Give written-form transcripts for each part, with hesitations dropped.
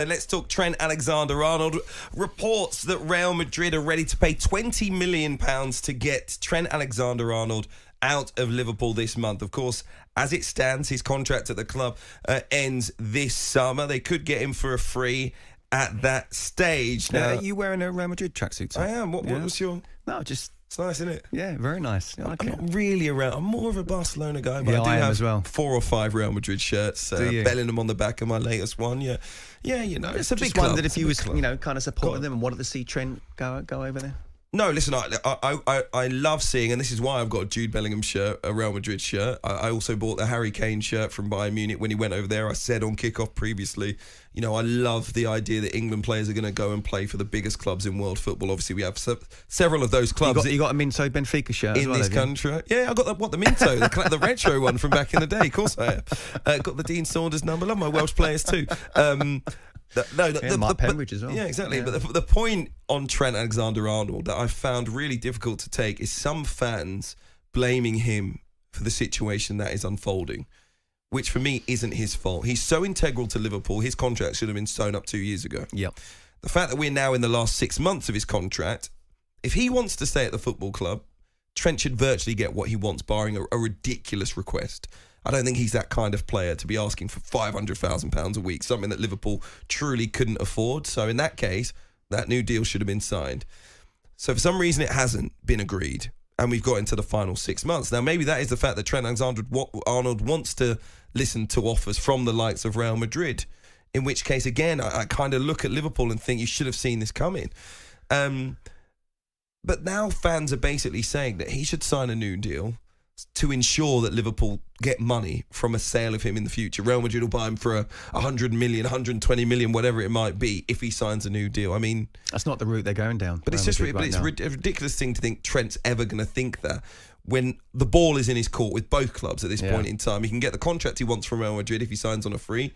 And let's talk Trent Alexander-Arnold. Reports that Real Madrid are ready to pay £20 million to get Trent Alexander-Arnold out of Liverpool this month. Of course, as it stands, his contract at the club ends this summer. They could get him for a free at that stage. Now, are you wearing a Real Madrid tracksuit? I am. What was your... No, just... It's nice, isn't it? Yeah, very nice. I'm not really around. I'm more of a Barcelona guy, but Yeah, I do have as well. 4 or 5 Real Madrid shirts. Bellingham on the back of my latest one. Yeah, you know, it's a big club. Wondered if you was, kind of supporting them and wanted to see Trent go over there. No, listen, I love seeing, and this is why I've got a Jude Bellingham shirt, a Real Madrid shirt. I also bought the Harry Kane shirt from Bayern Munich when he went over there. I said on kickoff previously, you know, I love the idea that England players are going to go and play for the biggest clubs in world football. Obviously, we have several of those clubs. You got a Minto Benfica shirt in this country. Yeah, I got the Minto, the retro one from back in the day. Of course I have. Got the Dean Saunders number. Love my Welsh players too. Mark Penridge as well. Yeah, exactly. Yeah. But the point on Trent Alexander-Arnold that I found really difficult to take is some fans blaming him for the situation that is unfolding, which for me isn't his fault. He's so integral to Liverpool. His contract should have been sewn up 2 years ago. Yep. The fact that we're now in the last 6 months of his contract, if he wants to stay at the football club, Trent should virtually get what he wants, barring a ridiculous request. I don't think he's that kind of player to be asking for £500,000 a week, something that Liverpool truly couldn't afford. So in that case, that new deal should have been signed. So for some reason, it hasn't been agreed, and we've got into the final 6 months. Now, maybe that is the fact that Trent Alexander-Arnold wants to listen to offers from the likes of Real Madrid, in which case, again, I kind of look at Liverpool and think you should have seen this coming. But now fans are basically saying that he should sign a new deal to ensure that Liverpool get money from a sale of him in the future. Real Madrid will buy him for 100 million, 120 million, whatever it might be, if he signs a new deal. I mean, that's not the route they're going down. But it's just a ridiculous thing to think Trent's ever going to think that when the ball is in his court with both clubs at this point in time. He can get the contract he wants from Real Madrid if he signs on a free.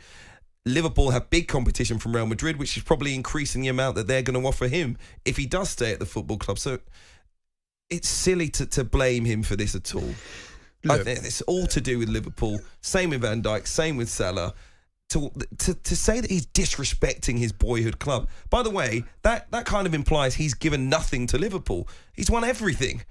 Liverpool have big competition from Real Madrid, which is probably increasing the amount that they're going to offer him if he does stay at the football club. So it's silly to blame him for this at all. Look, I think it's all to do with Liverpool. Same with Van Dijk, same with Salah. To say that he's disrespecting his boyhood club. By the way, that kind of implies he's given nothing to Liverpool. He's won everything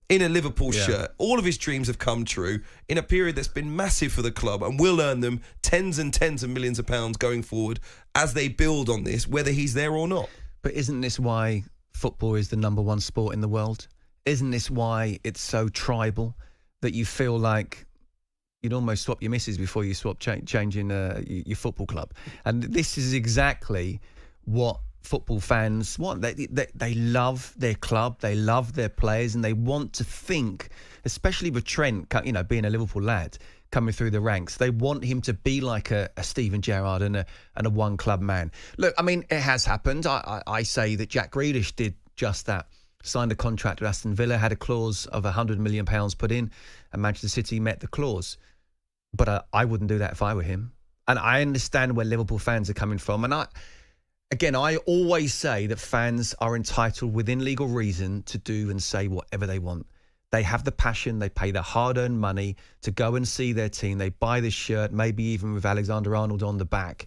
in a Liverpool shirt. All of his dreams have come true in a period that's been massive for the club and will earn them tens and tens of millions of pounds going forward as they build on this, whether he's there or not. But isn't this why football is the #1 sport in the world? Isn't this why it's so tribal that you feel like you'd almost swap your missus before you swap changing your football club? And this is exactly what football fans want. They love their club, they love their players, and they want to think, especially with Trent, you know, being a Liverpool lad coming through the ranks, they want him to be like a Steven Gerrard and a one-club man. Look, I mean, it has happened. I say that Jack Grealish did just that. Signed a contract with Aston Villa, had a clause of £100 million put in, and Manchester City met the clause. But I wouldn't do that if I were him. And I understand where Liverpool fans are coming from. And I always say that fans are entitled within legal reason to do and say whatever they want. They have the passion, they pay their hard-earned money to go and see their team. They buy this shirt, maybe even with Alexander-Arnold on the back.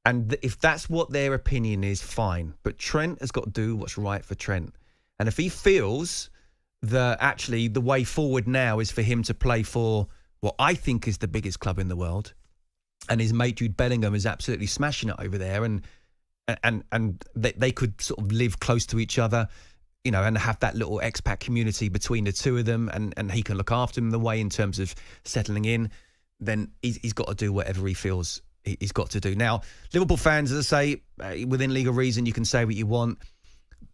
And if that's what their opinion is, fine. But Trent has got to do what's right for Trent. And if he feels that actually the way forward now is for him to play for what I think is the biggest club in the world, and his mate Jude Bellingham is absolutely smashing it over there, and they could sort of live close to each other, you know, and have that little expat community between the two of them, and he can look after them the way in terms of settling in, then he's got to do whatever he feels he's got to do. Now, Liverpool fans, as I say, within legal reason, you can say what you want.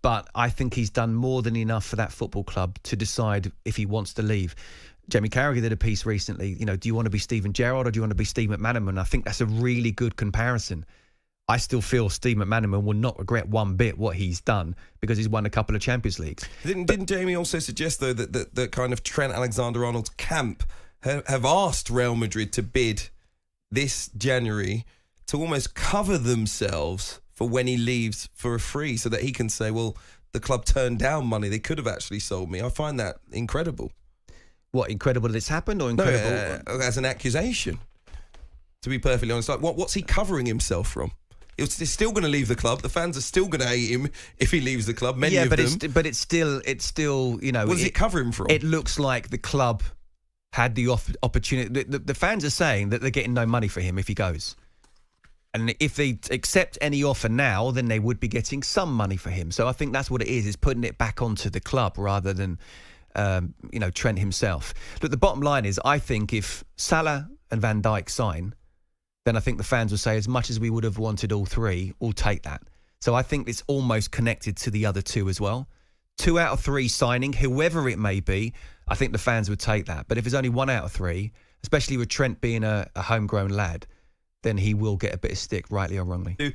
But I think he's done more than enough for that football club to decide if he wants to leave. Jamie Carragher did a piece recently, you know, do you want to be Steven Gerrard or do you want to be Steve McManaman? I think that's a really good comparison. I still feel Steve McManaman will not regret one bit what he's done because he's won a couple of Champions Leagues. Didn't Jamie also suggest, though, that kind of Trent Alexander-Arnold's camp have asked Real Madrid to bid this January to almost cover themselves for when he leaves for a free, so that he can say, well, the club turned down money they could have actually sold me. I find that incredible. What, incredible that it's happened, or incredible? No, as an accusation, to be perfectly honest. Like, what's he covering himself from? He's still going to leave the club. The fans are still going to hate him if he leaves the club. Many of them. But it's still, you know. What does it cover him from? It looks like the club had the opportunity. The fans are saying that they're getting no money for him if he goes. And if they accept any offer now, then they would be getting some money for him. So I think that's what it is putting it back onto the club rather than, Trent himself. But the bottom line is, I think if Salah and Van Dijk sign, then I think the fans will say, as much as we would have wanted all three, we'll take that. So I think it's almost connected to the other two as well. 2 out of 3 signing, whoever it may be, I think the fans would take that. But if it's only 1 out of 3, especially with Trent being a homegrown lad, then he will get a bit of stick, rightly or wrongly.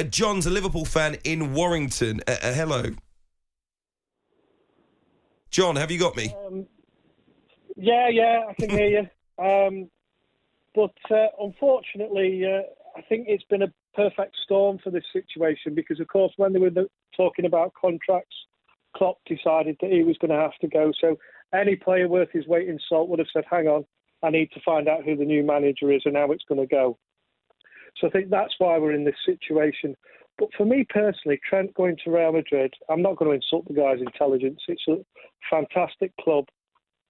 John's a Liverpool fan in Warrington. Hello. John, have you got me? Yeah, I can hear you. But unfortunately, I think it's been a perfect storm for this situation because, of course, when they were talking about contracts, Klopp decided that he was going to have to go. So any player worth his weight in salt would have said, hang on, I need to find out who the new manager is and how it's going to go. So I think that's why we're in this situation. But for me personally, Trent going to Real Madrid, I'm not going to insult the guy's intelligence. It's a fantastic club.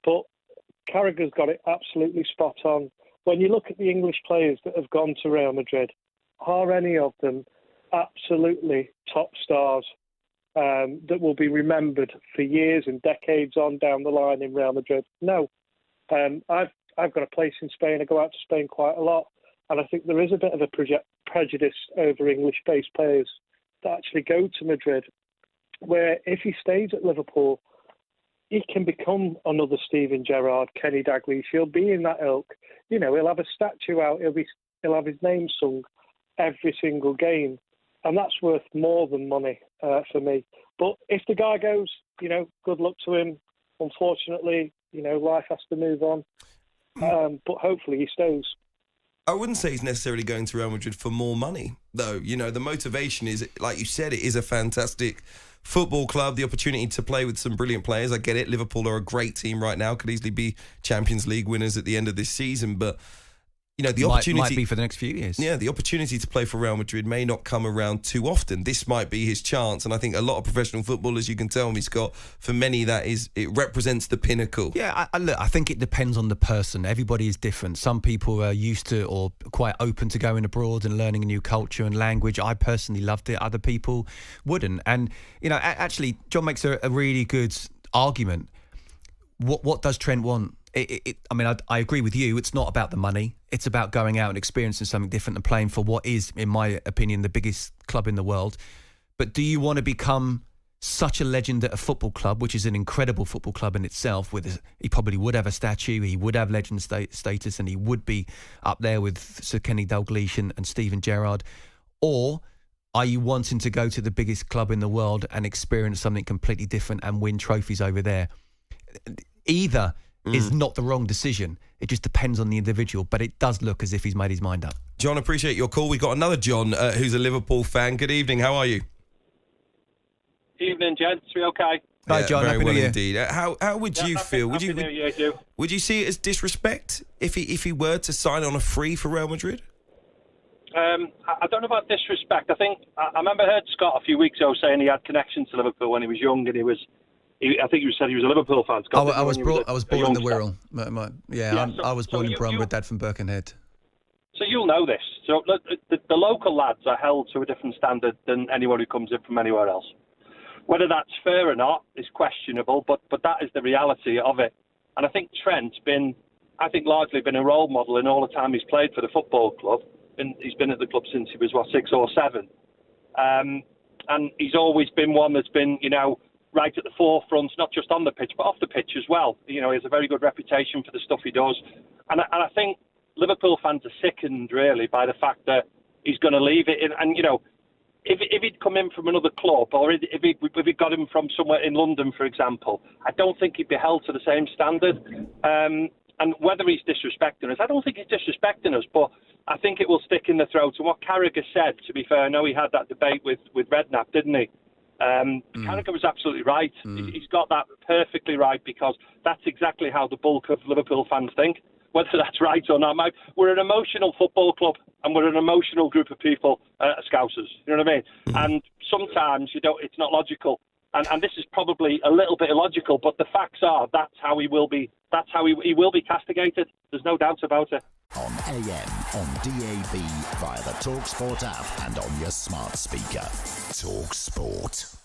But Carragher's got it absolutely spot on. When you look at the English players that have gone to Real Madrid, are any of them absolutely top stars that will be remembered for years and decades on down the line in Real Madrid? No. I've got a place in Spain. I go out to Spain quite a lot. And I think there is a bit of a prejudice over English-based players that actually go to Madrid, where if he stays at Liverpool, he can become another Steven Gerrard, Kenny Dalglish. He'll be in that ilk. You know, he'll have a statue out. He'll have his name sung every single game. And that's worth more than money for me. But if the guy goes, good luck to him. Unfortunately, life has to move on. But hopefully he stays. I wouldn't say he's necessarily going to Real Madrid for more money, though. The motivation is, like you said, it is a fantastic football club, the opportunity to play with some brilliant players. I get it. Liverpool are a great team right now, could easily be Champions League winners at the end of this season, but the opportunity might be for the next few years. Yeah, the opportunity to play for Real Madrid may not come around too often. This might be his chance, and I think a lot of professional footballers, you can tell me, Scott, for many it represents the pinnacle. Yeah, I think it depends on the person. Everybody is different. Some people are used to or quite open to going abroad and learning a new culture and language. I personally loved it. Other people wouldn't. And actually, John makes a really good argument. What does Trent want? I agree with you. It's not about the money. It's about going out and experiencing something different and playing for what is, in my opinion, the biggest club in the world. But do you want to become such a legend at a football club, which is an incredible football club in itself? He probably would have a statue, he would have legend status, and he would be up there with Sir Kenny Dalglish and Steven Gerrard. Or are you wanting to go to the biggest club in the world and experience something completely different and win trophies over there? Either is not the wrong decision. It just depends on the individual, but it does look as if he's made his mind up. John, appreciate your call. We've got another John who's a Liverpool fan. Good evening. How are you? Evening, gents. We okay? Hi, John. Very Happy well New Year. Indeed. How would you feel? Happy New Year to you. Would you see it as disrespect if he were to sign on a free for Real Madrid? I don't know about disrespect. I remember I heard Scott a few weeks ago saying he had connections to Liverpool when he was young, and I think you said he was a Liverpool fan. Scott, I was born in the Wirral. I was born in Brum with Dad from Birkenhead. So you'll know this. So the local lads are held to a different standard than anyone who comes in from anywhere else. Whether that's fair or not is questionable, but that is the reality of it. And I think Trent's largely been a role model in all the time he's played for the football club. He's been at the club since he was 6 or 7, and he's always been one that's been right at the forefront, not just on the pitch, but off the pitch as well. He has a very good reputation for the stuff he does. And I think Liverpool fans are sickened, really, by the fact that he's going to leave it. And if he'd come in from another club, or if he got him from somewhere in London, for example, I don't think he'd be held to the same standard. And whether he's disrespecting us, I don't think he's disrespecting us, but I think it will stick in the throat. And what Carragher said, to be fair, I know he had that debate with Redknapp, didn't he? Carragher was absolutely right. He's got that perfectly right, because that's exactly how the bulk of Liverpool fans think. whether that's right or not. We're an emotional football club, and we're an emotional group of people, Scousers. You know what I mean? And sometimes it's not logical, and this is probably a little bit illogical. But the facts are that's how he will be. That's how he will be castigated. There's no doubt about it. On AM, on DAB, via the talkSPORT app, and on your smart speaker. talkSPORT.